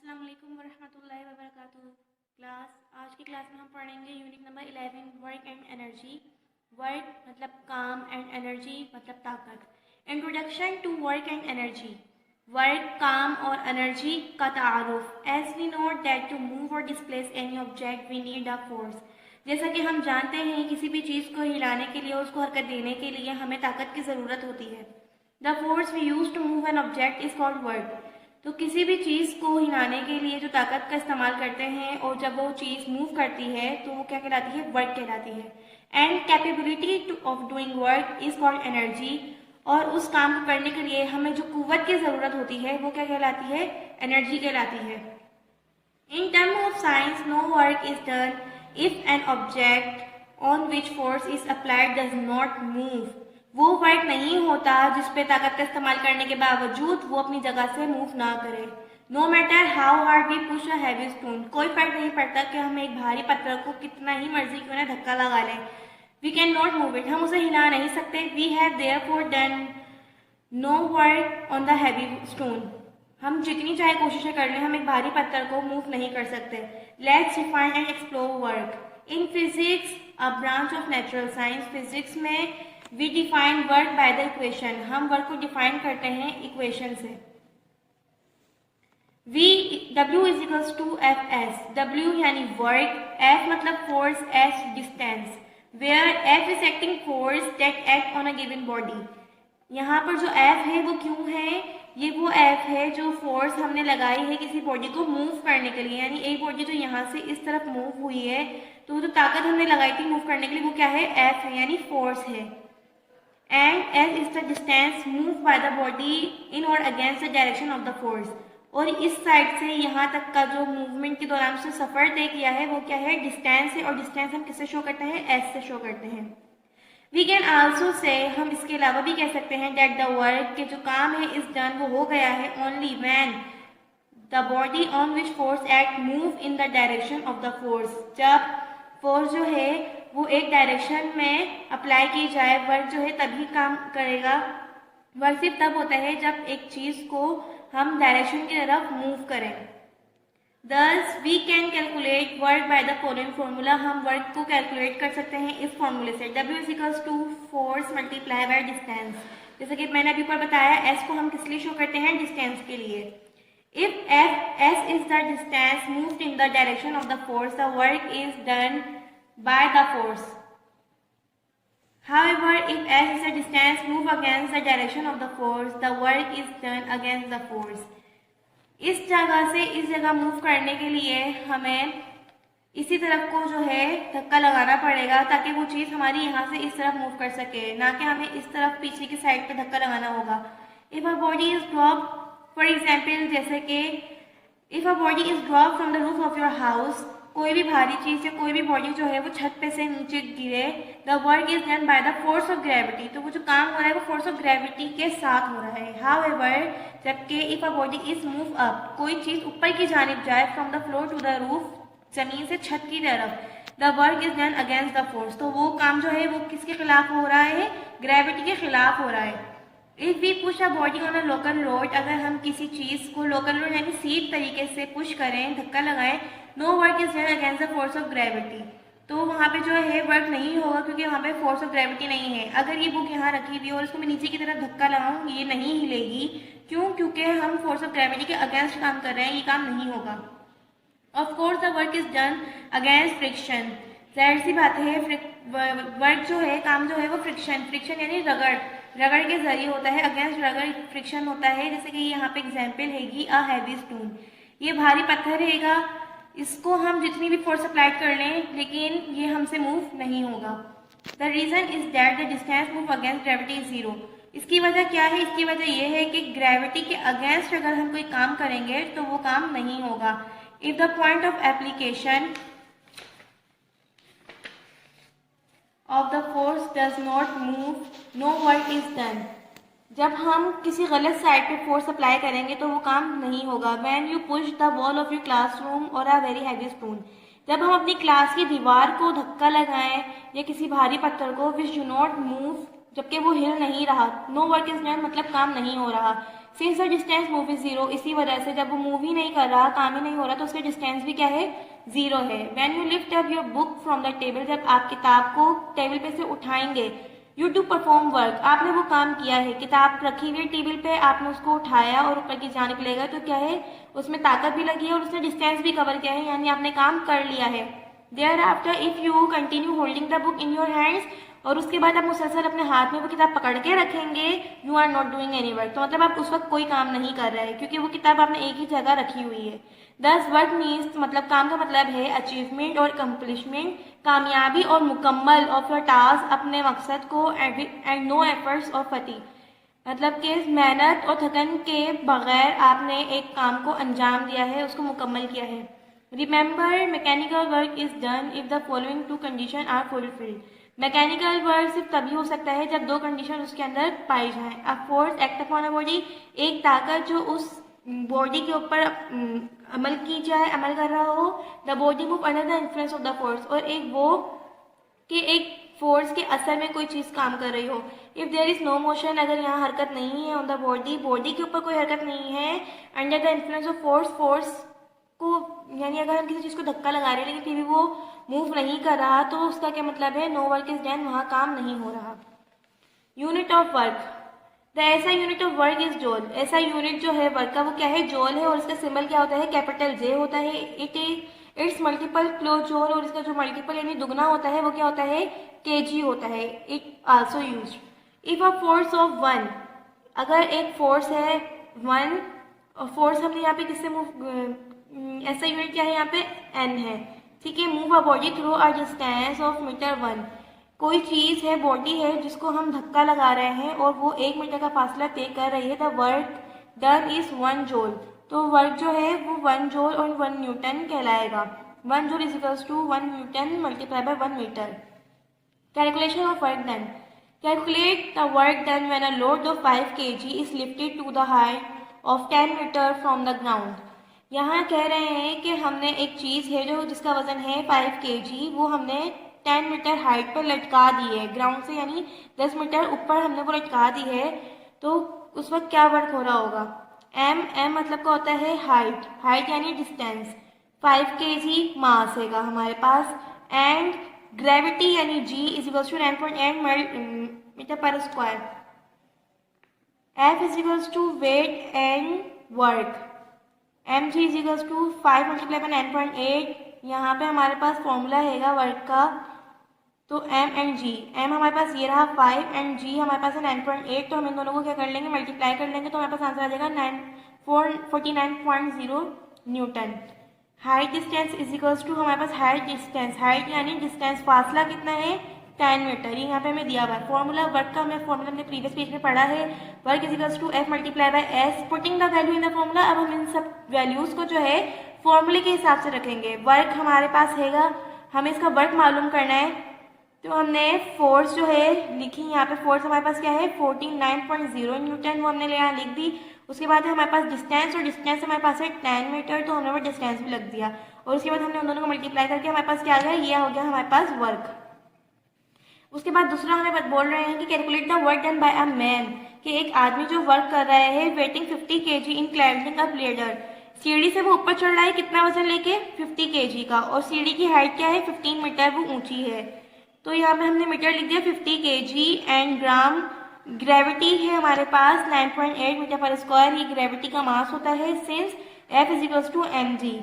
अस्सलाम वालेकुम वरहमतुल्लाहि वबरकातुहू। आज की क्लास में हम पढ़ेंगे unit number 11 work and energy. Work मतलब काम एंड एनर्जी मतलब ताकत। Introduction to work and energy. Work काम और एनर्जी का तारुफ। As we know that to move और displace any object we need a force. जैसा कि हम जानते हैं किसी भी चीज़ को हिलाने के लिए, उसको हरकत देने के लिए हमें ताकत की ज़रूरत होती है। The force we use to move an object is called work. तो किसी भी चीज़ को हिलाने के लिए जो ताकत का इस्तेमाल करते हैं और जब वो चीज़ मूव करती है तो वो क्या कहलाती है? वर्क कहलाती है। And capability of doing work is called energy. और उस काम को करने के लिए हमें जो कुव्वत की ज़रूरत होती है वो क्या कहलाती है? एनर्जी कहलाती है। In term of science, no work is done if an object on which force is applied does not move. वो वर्क नहीं होता जिस पे ताकत का इस्तेमाल करने के बावजूद वो अपनी जगह से मूव ना करे। No matter how hard we push a heavy stone, कोई फर्क नहीं पड़ता कि हम एक भारी पत्थर को कितना ही मर्जी क्यों ना धक्का लगा लें, we can not move it, हम उसे हिला नहीं सकते। We have therefore done no work on the heavy stone. हम जितनी चाहे कोशिशें कर लें, हम एक भारी पत्थर को मूव नहीं कर सकते। Let's define and explore work. In physics, a branch of natural science, physics में we define work by the equation, हम वर्क को डिफाइन करते हैं इक्वेशन से। V W is equals to F S. W यानी वर्क, F मतलब force, S distance. Where F is acting force that act on a given body. यहाँ पर जो F है वो क्यों है? ये वो F है जो फोर्स हमने लगाई है किसी बॉडी को मूव करने के लिए। यानी एक बॉडी जो यहाँ से इस तरफ मूव हुई है तो जो ताकत हमने लगाई थी मूव करने के लिए वो क्या है? F है, यानी फोर्स है। And S is the distance moved by the body in or against the direction of the force। और इस साइड से यहाँ तक का जो मूवमेंट के दौरान से सफर तय किया है वो क्या है? डिस्टेंस है। और डिस्टेंस हम किससे शो करते हैं? S से शो करते हैं। वी कैन आल्सो से, हम इसके अलावा भी कह सकते हैं दैट द वर्क, के जो काम है इज डन, वो हो गया है only when the body on which force act move in the direction of the force. जब फोर्स जो है वो एक डायरेक्शन में अप्लाई की जाए, वर्क जो है तभी काम करेगा। वर्क सिर्फ तब होता है जब एक चीज़ को हम डायरेक्शन की तरफ मूव करें। Thus we can calculate work by the following formula। हम वर्क को कैलकुलेट कर सकते हैं इस फॉर्मूले से। W is equals to force multiply by distance। जैसे कि मैंने अभी पर बताया, S को हम किस लिए शो करते हैं? डिस्टेंस के लिए। If S is the distance moved in the direction of the force, the work is done by the force। However, if S is the distance moved against the direction of the force, the work is done against the force। इस जगह से इस जगह move करने के लिए हमें इसी तरफ को जो है धक्का लगाना पड़ेगा ताकि वो चीज़ हमारी यहाँ से इस तरफ मूव कर सके, ना कि हमें इस तरफ पीछे की साइड पे धक्का लगाना होगा। If a body is drop, for example जैसे कि if a body is drop from the roof of your house, कोई भी भारी चीज़ या कोई भी बॉडी जो है वो छत पे से नीचे गिरे, the work is done by the force of gravity. तो वो जो काम हो रहा है वो फोर्स ऑफ ग्रेविटी के साथ हो रहा है। हाउएवर, जबकि if a body is move up, कोई चीज़ ऊपर की जानिब जाए from the floor to the roof, जमीन से छत की तरफ, the work is done against the force. तो वो काम जो है वो किसके खिलाफ हो रहा है? ग्रेविटी के खिलाफ हो रहा है। If we push a body on a local load, अगर हम किसी चीज़ को लोकल लोड यानी सीध तरीके से पुश करें, धक्का लगाएं, no work is done against the force of gravity. तो वहाँ पे जो है वर्क नहीं होगा क्योंकि वहाँ पे फोर्स ऑफ ग्रेविटी नहीं है। अगर ये बुक यहाँ रखी हुई और इसको मैं नीचे की तरफ धक्का लगाऊँ, ये नहीं हिलेगी। क्यों? क्योंकि हम फोर्स ऑफ ग्रेविटी के अगेंस्ट काम कर रहे हैं, ये काम नहीं होगा। Of course the work is done against friction. जाहिर सी बात है, वर्क जो है, काम जो है वो फ्रिक्शन यानी रगड़ के जरिए होता है। अगेंस्ट रगड़ फ्रिक्शन होता है। जैसे कि यहाँ पे एग्जाम्पल हैगी अ हैवी स्टोन, ये भारी पत्थर रहेगा, इसको हम जितनी भी फोर्स अप्लाई कर लें लेकिन ये हमसे मूव नहीं होगा। The reason is that the distance move against gravity is zero. इसकी वजह क्या है? इसकी वजह यह है कि ग्रेविटी के अगेंस्ट अगर हम कोई काम करेंगे तो वो काम नहीं होगा। If the point of application of the force does not move, no work is done. जब हम किसी गलत साइड पे फोर्स अप्लाई करेंगे तो वो काम नहीं होगा। When you push the wall of your classroom और अ वेरी हैवी स्टोन, जब हम अपनी क्लास की दीवार को धक्का लगाएं या किसी भारी पत्थर को, विच डू नॉट मूव, जबकि वो हिल नहीं रहा, नो वर्क इज डन मतलब काम नहीं हो रहा। Since the distance move is zero, इसी वजह से जब वो मूव ही नहीं कर रहा, काम ही नहीं हो रहा, तो उसका डिस्टेंस भी क्या है, जीरो है। When you lift up your book from the table, जब आप किताब को टेबल पे से उठाएंगे, यू टू परफॉर्म वर्क, आपने वो काम किया है, किताब रखी हुई टेबल पे, आपने उसको उठाया और ऊपर की जान निकलेगा, तो क्या है, उसमें ताकत भी लगी है और उसने डिस्टेंस भी कवर किया है, यानी आपने काम कर लिया है। Thereafter if you continue holding the book in your hands, और उसके बाद आप मुसलसल अपने हाथ में वो किताब पकड़ के रखेंगे, you are not doing any work, तो मतलब आप उस वक्त कोई काम नहीं कर रहे हैं, क्योंकि वो किताब आपने एक ही जगह रखी हुई है। दस वर्क मीन्स, मतलब काम का मतलब है अचीवमेंट और कंप्लीशमेंट, कामयाबी और मुकम्मल ऑफ योर टास्क, अपने मकसद को, एंड नो एफर्ट्स और फटीग, मतलब कि मेहनत और थकन के बगैर आपने एक काम को अंजाम दिया है, उसको मुकम्मल किया है। Remember mechanical work is done if the following two condition are fulfilled, mechanical work सिर्फ तभी हो सकता है जब दो कंडीशन उसके अंदर पाई जाएं। A force act upon a body, एक ताकत जो उस बॉडी के ऊपर अमल की जाए, अमल कर रहा हो। The body move under the influence of the force, और एक वो कि एक फोर्स के असर में कोई चीज काम कर रही हो। If there is no motion, अगर यहाँ हरकत नहीं है ऑन द बॉडी, बॉडी के ऊपर कोई हरकत नहीं है, under the influence of force, force को, यानी अगर हम किसी चीज को धक्का लगा रहे हैं लेकिन फिर भी वो मूव नहीं कर रहा, तो उसका क्या मतलब है, नो वर्क इज डन, वहां काम नहीं हो रहा। यूनिट ऑफ वर्क, द ऐसा यूनिट ऑफ वर्क इज जोल, ऐसा यूनिट जो है वर्क का वो क्या है, जोल है, और इसका सिंबल क्या होता है, कैपिटल जे होता है। इट्स मल्टीपल किलो जोल, और इसका जो मल्टीपल यानी दुगना होता है वो क्या होता है, केजी होता है। It also used if a force of one, अगर एक फोर्स है वन, और फोर्स हमने यहाँ पे किससे मूव, ऐसा यूनिट क्या है यहाँ पे, एन है, ठीक है। Move a body through a distance of metre one, कोई चीज है, बॉडी है जिसको हम धक्का लगा रहे हैं और वो 1 मीटर का फासला तय कर रही है। The work done is 1 joule, तो वर्क जो है वो 1 जूल और 1 न्यूटन कहलाएगा। 1 joule is equals to 1 newton multiply by 1 metre. Calculation of work done, calculate the work done when a load of 5 kg is lifted to the height of 10 metre from the ground. यहाँ कह रहे हैं कि हमने एक चीज है जो जिसका वजन है 5 kg, वो हमने 10 मीटर हाइट पर लटका दी है ग्राउंड से, यानी 10 मीटर ऊपर हमने वो लटका दी है, तो उस वक्त क्या वर्क हो रहा होगा। एम मतलब क्या होता है, हाइट, हाइट यानी डिस्टेंस, 5 kg मास हैगा हमारे पास, एंड ग्रेविटी यानी G is equals to 9.8 metre per square. F is equals to weight and work, M G is equals to 5 multiply by 9.8, यहाँ पे हमारे पास फॉर्मूला हैगा वर्क का, तो एम एंड जी, एम हमारे पास ये रहा 5 एंड जी हमारे पास है 9.8, तो हम इन दोनों को क्या कर लेंगे, मल्टीप्लाई कर लेंगे, तो हमारे पास आंसर आ जाएगा 49.0 newton. Height distance is equals to, हमारे पास हाइट डिस्टेंस, हाइट यानी डिस्टेंस, फासला कितना है 10 मीटर, ये यहाँ पे हमें दिया हुआ है। फॉर्मूला वर्क का हमें फॉर्मूला हमने प्रीवियस पेज में पढ़ा है, work is equals to F multiply by S, putting the value in the formula. अब हम इन सब वैल्यूज को जो है फॉर्मूले के हिसाब से रखेंगे। वर्क हमारे पास हैगा, हमें इसका वर्क मालूम करना है, तो हमने फोर्स जो है लिखी, यहाँ पे फोर्स हमारे पास क्या है 49.0 न्यूटन, वो हमने यहाँ लिख दी। उसके बाद हमारे पास डिस्टेंस, और डिस्टेंस हमारे पास है 10 मीटर, तो हमने वो डिस्टेंस भी लग दिया, और उसके बाद हमने उन दोनों को मल्टीप्लाई करके हमारे पास क्या आ गया, ये हो गया हमारे पास वर्क। उसके बाद दूसरा हमें बोल रहे हैं कि calculate the work done by a man, कि एक आदमी जो वर्क कर रहा है वेटिंग 50 kg इन क्लाइंबिंग अप लेडर, सीढ़ी से वो ऊपर चढ़ रहा है, कितना वजन लेके 50 kg का, और सीढ़ी की हाइट क्या है 15 मीटर, वो ऊंची है, तो यहाँ पे हमने मीटर लिख दिया 50 kg एंड ग्राम। ग्रेविटी है हमारे पास 9.8 मीटर पर स्क्वायर, ये ग्रेविटी का मास होता है, since F is equals to M G,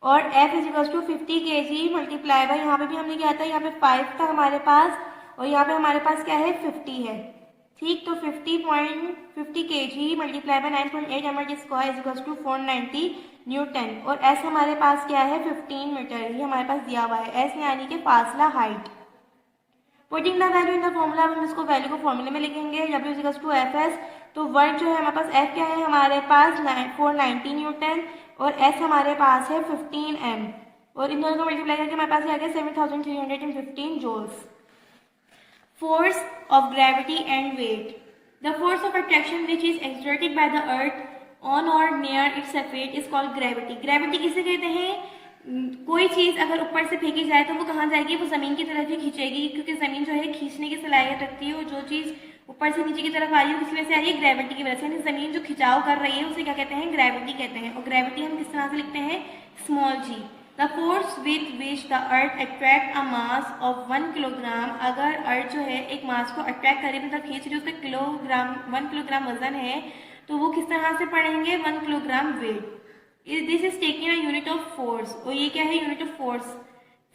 और F is equals to 50 kg multiply by, यहाँ पे भी हमने क्या था, यहाँ पे 5 था हमारे पास, और यहाँ पे हमारे पास क्या है 50 है, ठीक, तो 50 kg multiply by 9.8 M square is equals to 490 newton, और S हमारे पास क्या है 15 मीटर, ये हमारे पास दिया हुआ है, S यानी कि फासला, height. Putting the value in the formula, हम इसको वैल्यू को फॉर्मूले में लिखेंगे, W is equals to F, तो वर्क जो है हमारे पास F क्या है हमारे पास 490 न्यूटन, और S हमारे पास है 15 m, और इन दोनों को मल्टीप्लाई करके हमारे पास आ गया 7315 joules. Force of gravity and weight, the force of attraction which is exerted by the earth on और near its surface is called gravity. Gravity किसे कहते हैं, कोई चीज अगर ऊपर से फेंकी जाए तो वो कहाँ जाएगी, वो जमीन की तरफ ही खींचेगी, क्योंकि जमीन जो है खींचने की सलाहियत रखती है, और जो चीज ऊपर से नीचे की तरफ आ रही है, किस वजह से आ रही है? ग्रेविटी की वजह से। यानी ज़मीन जो खिंचाव कर रही है उसे क्या कहते हैं? ग्रेविटी कहते हैं। और ग्रेविटी हम किस तरह से लिखते हैं? Small G. The force with which the earth attract a mass of 1 kilogram, अगर अर्थ जो है एक मास को अट्रैक्ट करे, मतलब खींच रही है, उसका किलोग्राम 1 किलोग्राम वजन है, तो वो किस तरह से पढ़ेंगे? 1 kilogram weight. This is taking a unit of force, और ये क्या है? Unit of force.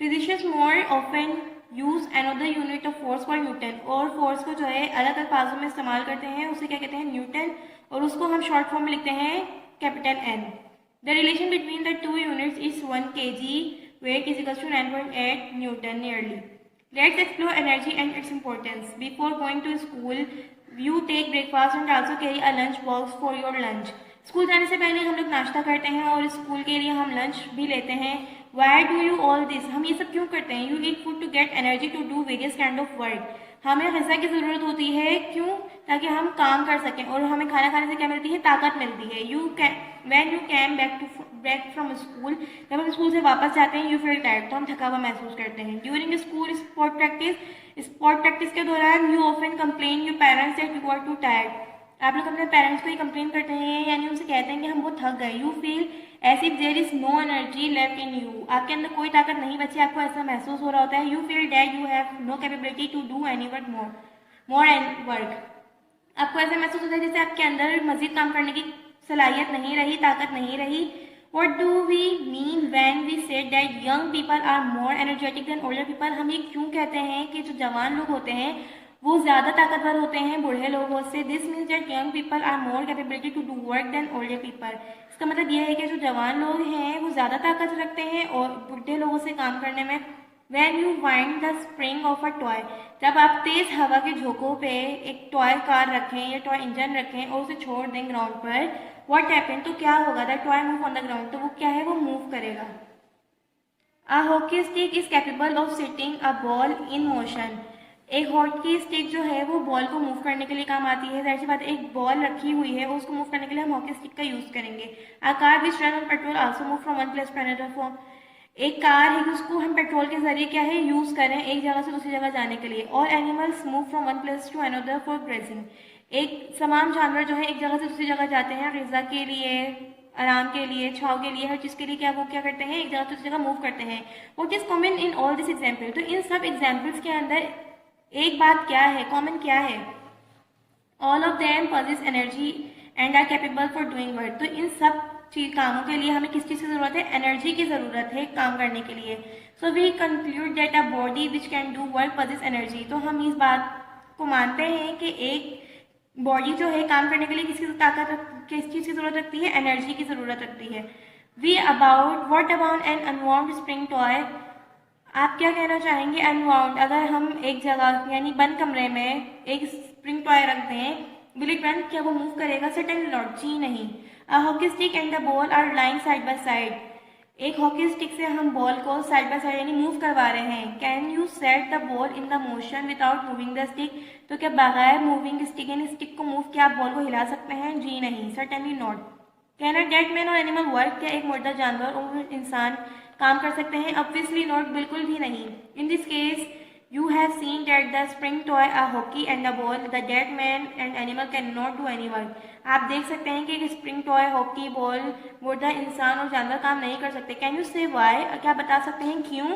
Physicians more often use another unit of force for Newton, और फोर्स को जो है अलग अल्फाजों में इस्तेमाल करते हैं, उसे क्या कहते हैं? न्यूटन, और उसको हम शॉर्ट फॉर्म में लिखते हैं capital N. The relation between the two units is 1 kg weight is equals to 9.8 Newton nearly. Let's explore energy and its importance. Before going to school, you take breakfast and also carry a lunch box for your lunch. School जाने से पहले हम लोग नाश्ता करते हैं और school के लिए हम लंच भी लेते हैं। Why do you all this? हम ये सब क्यों करते हैं? You eat food to get energy to do various kind of work. हमें ग़िज़ा की ज़रूरत होती है, क्यों? ताकि हम काम कर सकें, और हमें खाना खाने से क्या मिलती है? ताकत मिलती है। When you came back from school, जब हम स्कूल से वापस जाते हैं, यू फील टायर्ड, तो हम थका हुआ महसूस करते हैं। ड्यूरिंग स्कूल स्पोर्ट प्रैक्टिस के दौरान you often complain your parents that you are too tired. आप लोग अपने पेरेंट्स को ही कंप्लेन करते हैं, यानी उनसे कहते हैं कि हम बहुत थक गए। You feel as if there is no energy left in you, आपके अंदर कोई ताकत नहीं बची, आपको ऐसा महसूस हो रहा होता है। You feel that you have no capability to do any work more and work, आपको ऐसा महसूस होता है जैसे आपके अंदर मजीद काम करने की सलाहियत नहीं रही, ताकत नहीं रही। What do we mean when we say that young people are more energetic than older people? हम ये क्यों कहते हैं कि जो जवान लोग होते हैं वो ज़्यादा ताकतवर होते हैं बूढ़े लोगों से? This means that young people are more capability to do work than older people. इसका मतलब यह है कि जो जवान लोग हैं वो ज़्यादा ताकत रखते हैं और बूढ़े लोगों से काम करने में। When you wind the spring of a toy, जब आप तेज़ हवा के झोंकों पे एक टॉय कार रखें या टॉय इंजन रखें और उसे छोड़ दें ग्राउंड पर, व्हाट हैपन, तो क्या होगा? The toy move on the ground, तो वो क्या है? वो मूव करेगा। अ hockey stick is capable of setting a ball in motion, एक हॉकी स्टिक जो है वो बॉल को मूव करने के लिए काम आती है। जाहिर सी बात, एक बॉल रखी हुई है, उसको मूव करने के लिए हम हॉकी स्टिक का यूज़ करेंगे। A car which run on petrol also move from one place to another form, एक कार है कि उसको हम पेट्रोल के जरिए क्या है? यूज़ करें एक जगह से दूसरी जगह जाने के लिए। और animals move from one place to another for grazing, एक तमाम जानवर जो है एक जगह से दूसरी जगह जाते हैं ग़िज़ा के लिए, आराम के लिए, छाव के लिए, हर चीज़ के लिए क्या वो क्या करते हैं? एक जगह से दूसरी जगह मूव करते हैं। What is common in all this example, तो इन सब एग्जाम्पल्स के अंदर एक बात क्या है? कॉमन क्या है? All of them possess energy and are capable for doing work, तो इन सब कामों के लिए हमें किस चीज़ की ज़रूरत है? एनर्जी की ज़रूरत है काम करने के लिए। So we conclude that a body which can do work possess energy, तो हम इस बात को मानते हैं कि एक बॉडी जो है काम करने के लिए किस चीज़ की ज़रूरत रखती है? एनर्जी की ज़रूरत रखती है। What about an unwound spring toy, आप क्या कहना चाहेंगे? अनवाउंड, अगर हम एक जगह यानी बंद कमरे में एक स्प्रिंग टॉय रख दें, विल इट रन, क्या वो मूव करेगा? सर्टेनली नॉट, जी नहीं। A hockey stick and the ball are lying side by side, एक हॉकी स्टिक से हम बॉल को साइड बाय साइड यानी मूव करवा रहे हैं। Can you set the ball in the motion without moving the stick, तो क्या बगैर मूविंग स्टिक यानी स्टिक को मूव क्या आप बॉल को हिला सकते हैं? जी नहीं, certainly not. Can a dead man or animal work, क्या एक मुर्दा जानवर और इंसान काम कर सकते हैं? ऑब्वियसली नॉट, बिल्कुल भी नहीं। In this case you have seen that the spring toy, a hockey and the ball, the dead man and animal can not do any work, आप देख सकते हैं कि स्प्रिंग टॉय, हॉकी, बॉल, मुर्दा इंसान और जानवर काम नहीं कर सकते। कैन यू से वाई, क्या बता सकते हैं क्यों?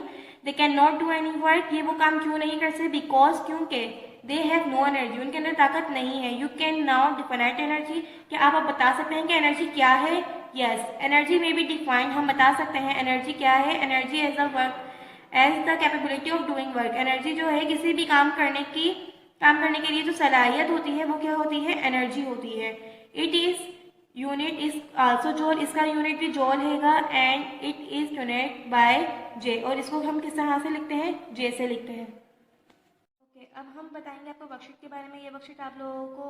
They can not do any work, ये वो काम क्यों नहीं कर सकते? बिकॉज, क्योंकि दे हैव नो एनर्जी, उनके अंदर ताकत नहीं है। You can now define energy, क्या आप बता सकते हैं कि एनर्जी क्या है? Yes, energy may be defined, हम बता सकते हैं एनर्जी क्या है। Energy as the capability of doing work, energy जो है किसी भी काम करने के लिए जो सलाहियत होती है वो क्या होती है? एनर्जी होती है। It is unit is also joule, इसका यूनिट भी जॉल हैगा, and it is unit by J, और इसको हम किस तरह से लिखते हैं? जे से लिखते हैं। ओके, अब हम बताएंगे आपको वर्कशीट के बारे में। ये वर्कशीट आप लोगों को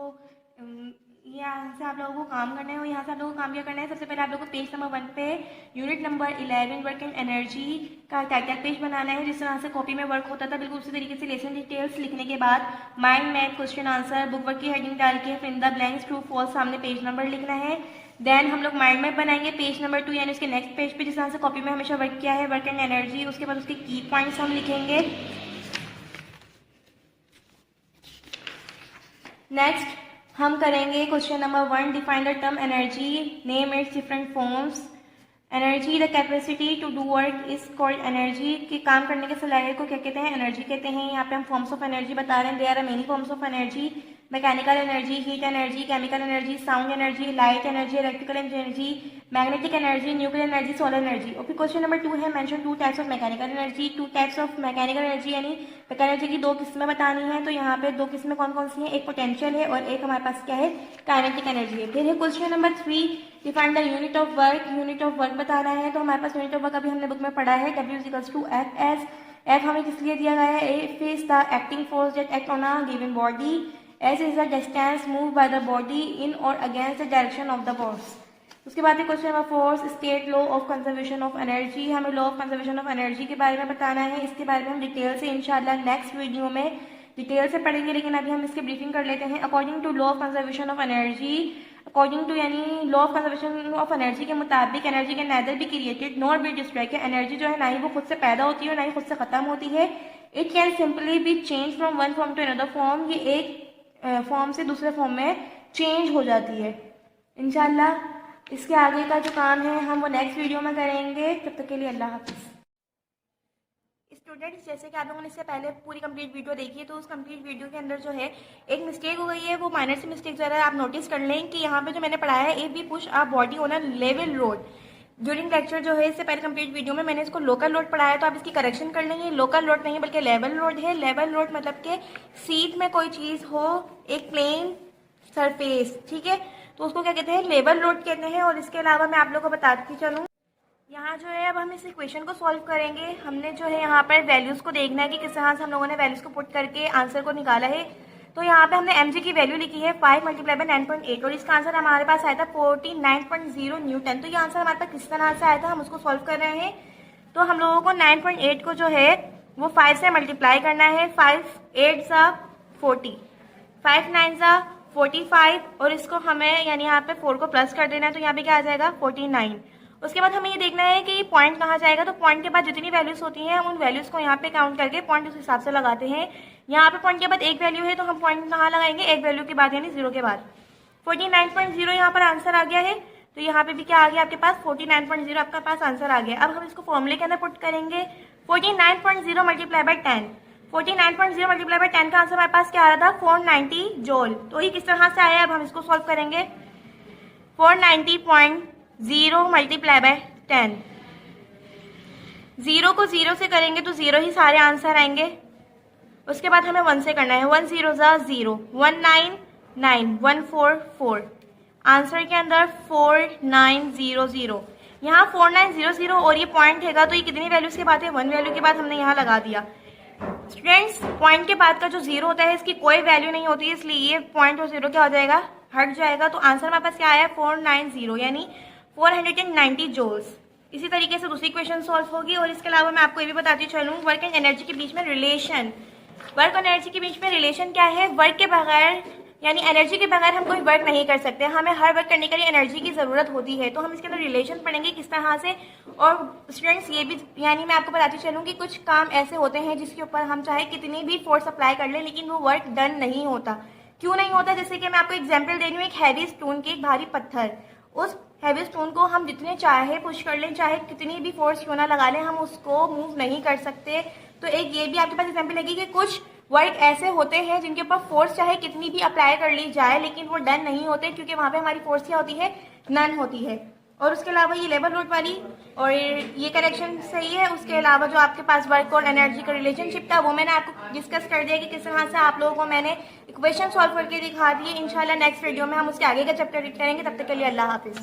यहाँ से आप लोगों को काम करना है और यहाँ से आप लोगों को काम क्या करना है? सबसे पहले आप लोगों को पेज नंबर 1 पे unit number 11 work and energy का टाइटल पेज बनाना है, जिस तरह से कॉपी में वर्क होता था बिल्कुल उसी तरीके से लेसन डिटेल्स लिखने के बाद mind map, question answer, book work की हेडिंग डाल के fill in the blanks true false सामने पेज नंबर लिखना है। देन हम लोग माइंड मैप बनाएंगे पेज नंबर 2 यानी उसके नेक्स्ट पेज पे, जिस तरह से कॉपी में हमेशा वर्क किया है, वर्क एंड एनर्जी। उसके बाद उसके की पॉइंट्स हम लिखेंगे। नेक्स्ट हम करेंगे question number 1, define the term energy, name its different forms. Energy, the capacity to do work is called energy, कि काम करने के सलाहियत को क्या कहते हैं, एनर्जी कहते हैं। यहाँ पे हम फॉर्म्स ऑफ एनर्जी बता रहे हैं, there are many forms of energy, mechanical energy, heat energy, chemical energy, sound energy, light energy, electrical energy, magnetic energy, nuclear energy, solar energy. और फिर क्वेश्चन नंबर 2 है, mention 2 types of mechanical energy. 2 types of mechanical energy यानी mechanical energy की 2 किस्में बतानी है। तो यहाँ पे 2 किस्में कौन कौन सी हैं, एक पोटेंशियल है और एक हमारे पास क्या है, काइनेटिक एनर्जी है। फिर है question number 3, define the unit of work. Unit of work बताना है, तो हमारे पास यूनिट ऑफ वर्क अभी हमने बुक में पढ़ा है, W=F(S). F हमें किस लिए दिया गया है, F is the acting force that act on a given body, S is the distance moved by the body in or against the direction of the force। उसके बाद question number 4, state law of conservation of energy. हमें law of conservation of energy के बारे में बताना है, इसके बारे में हम डिटेल से इंशाल्लाह नेक्स्ट वीडियो में डिटेल से पढ़ेंगे, लेकिन अभी हम इसकी ब्रीफिंग कर लेते हैं। According to law of conservation of energy, according to यानी law of conservation of energy के मुताबिक एनर्जी के neither be created not be destroyed. Energy जो है ना ही वो खुद से पैदा होती है ना ही खुद से खत्म होती है। It can simply be change from one form to another form, ये एक फॉर्म से दूसरे फॉर्म में चेंज हो जाती है। इंशाल्लाह इसके आगे का जो काम है हम वो नेक्स्ट वीडियो में करेंगे। तब तक के लिए अल्लाह हाफिज़। स्टूडेंट्स, जैसे कि आप लोगों ने इससे पहले पूरी कंप्लीट वीडियो देखी है, तो उस कंप्लीट वीडियो के अंदर जो है एक मिस्टेक हो गई है, वो माइनर सी मिस्टेक जो है आप नोटिस कर लें कि यहाँ पे जो मैंने पढ़ाया है, if we push a body on a level load during lecture जो है, इससे पहले कंप्लीट वीडियो में मैंने इसको लोकल लोड पढ़ाया, तो आप इसकी करेक्शन कर लेंगे। लोकल लोड नहीं बल्कि लेवल लोड है। लेवल लोड मतलब कि सीट में कोई चीज़ हो, एक प्लेन सरफेस, ठीक है, तो उसको क्या कहते हैं, लेवल लोड कहते हैं। और इसके अलावा मैं आप लोगों को बताती चलूँ, यहाँ जो है अब हम इस इक्वेशन को सॉल्व करेंगे। हमने जो है यहाँ पर वैल्यूज़ को देखना है कि किस तरह से हम लोगों ने वैल्यूज़ को पुट करके आंसर को निकाला है। तो यहाँ पे हमने mg की वैल्यू लिखी है 5 × 9.8 और इसका आंसर हमारे पास आया था 49.0 न्यूटन। तो ये आंसर हमारे पास किस तरह से आया था, हम उसको सॉल्व कर रहे हैं। तो हम लोगों को 9.8 को जो है वो 5 से मल्टीप्लाई करना है। 5 8 सा 40, 5 9 सा 45 और इसको हमें यानी यहाँ पे 4 को प्लस कर देना है, तो यहाँ पे क्या आ जाएगा 49। उसके बाद हमें ये देखना है कि पॉइंट कहाँ जाएगा, तो पॉइंट के बाद जितनी वैल्यूज होती हैं हम उन वैल्यूज को यहाँ पे काउंट करके पॉइंट उस हिसाब से लगाते हैं। यहाँ पे पॉइंट के बाद एक वैल्यू है, तो हम पॉइंट कहाँ लगाएंगे, एक वैल्यू के बाद यानी 0 के बाद। 49.0 यहाँ पर आंसर आ गया है, तो यहाँ पे भी क्या आ गया आपके पास 49.0 आपका पास आंसर आ गया। अब हम इसको फॉर्मूले के अंदर पुट करेंगे। 49.0 मल्टीप्लाई बाय 10, 49.0 मल्टीप्लाई बाय 10 का आंसर हमारे पास क्या आ रहा था 490 जूल। तो ये किस तरह से आया, अब हम इसको सॉल्व करेंगे। 490.0 मल्टीप्लाई बाय 10, 0 को 0 से करेंगे तो 0 ही सारे आंसर आएंगे। उसके बाद हमें 1 से करना है, 1 0 ज़ा 0, 199 144, आंसर के अंदर 4900। यहाँ 4900 और ये पॉइंट हैगा, तो ये कितनी वैल्यूज के बाद है, 1 वैल्यू के बाद हमने यहाँ लगा दिया। स्टूडेंट्स, पॉइंट के बाद का जो 0 होता है इसकी कोई वैल्यू नहीं होती है, इसलिए ये पॉइंट और 0 क्या हो जाएगा, हट जाएगा। तो आंसर हमारे पास क्या आया 490 यानी 490 जूल्स। इसी तरीके से दूसरी क्वेश्चन सॉल्व होगी। और इसके अलावा मैं आपको ये भी बताती चलूँ, वर्क एंड एनर्जी के बीच में रिलेशन, वर्क और एनर्जी के बीच में रिलेशन क्या है। वर्क के बगैर यानी एनर्जी के बगैर हम कोई वर्क नहीं कर सकते, हमें हर वर्क करने के लिए एनर्जी की ज़रूरत होती है। तो हम इसके अंदर रिलेशन पढ़ेंगे किस तरह से। और स्टूडेंट्स, ये भी यानी मैं आपको बताती चलूँ कि कुछ काम ऐसे होते हैं जिसके ऊपर हम चाहे कितनी भी फोर्स अप्लाई कर लें, लेकिन वो वर्क डन नहीं होता। क्यों नहीं होता, जैसे कि मैं आपको एग्जाम्पल दे रही हूँ, एक हैवी स्टोन की, एक भारी पत्थर, उस हैवी स्टोन को हम जितने चाहे पुश कर लें, चाहे कितनी भी फोर्स क्यों ना लगा लें, हम उसको मूव नहीं कर सकते। तो एक ये भी आपके पास एग्जाम्पल लगी कि कुछ वर्क ऐसे होते हैं जिनके ऊपर फोर्स चाहे कितनी भी अप्लाई कर ली जाए, लेकिन वो डन नहीं होते, क्योंकि वहाँ पे हमारी फोर्स क्या होती है, नन होती है। और उसके अलावा ये लेवल लोड वाली और ये करेक्शन सही है। उसके अलावा जो आपके पास वर्क और एनर्जी का रिलेशनशिप था वो मैंने आपको डिस्कस कर दिया कि किस तरह से आप लोगों को मैंने इक्वेशन सॉल्व करके दिखा दिए। इंशाल्लाह नेक्स्ट वीडियो में हम उसके आगे का चैप्टर रीड करेंगे। तब तक के लिए अल्लाह हाफिज़।